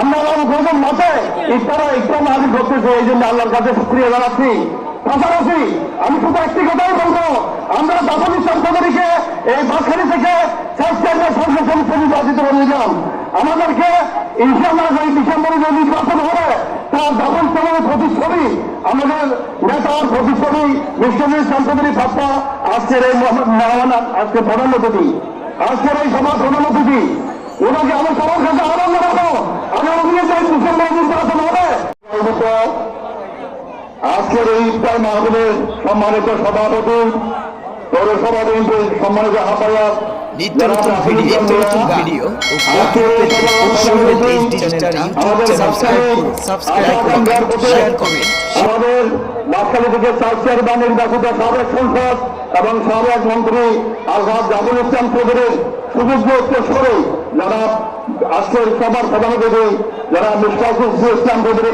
আমরা প্রথম মাসে ইফতার মাহফিল করতেছে, এই জন্য আল্লাহর কাছে শুকরিয়া জানাচ্ছি। পাশাপাশি আমি শুধু একটি কথাই বলবো, আমরা জাফর ইসলাম চৌধুরীকে এই বাসখালী থেকে সংসদ নির্বাচিত করে নিলাম। আমাদেরকে ইনশাআল্লাহ এই ডিসেম্বরে যে নির্বাচন হবে তার জাফর ইসলামের প্রতিচ্ছবি, আমাদের নেতার প্রতিচ্ছবি বিশ্বজিৎ ইসলাম চৌধুরী বাপ্পা আজকের এই আজকে প্রধান অতিথি, আজকের এই সভার প্রধান অতিথি, ওনাকে আমি সবার কাছে আহ্বান জানাবো আগামী ডিসেম্বরে নির্বাচন হবে। আজকের এই ইফতার মাহফিলের সম্মানিত সভাপতি, পৌরসভা বিএনপির সম্মানিত আহ্বায়ক, নিত্য নতুন ভিডিও ও আমাদের বাসখালী থেকে 4 চেয়ারম্যান নির্বাচিত সাবেক সংসদ এবং সাবেক মন্ত্রী আলহাজ জাফর ইসলাম চৌধুরীর সুযোগ্য উত্তরস্বরে যারা আজকের সভার প্রধান অতিথি যারা মিস্টার ইসলাম চৌধুরী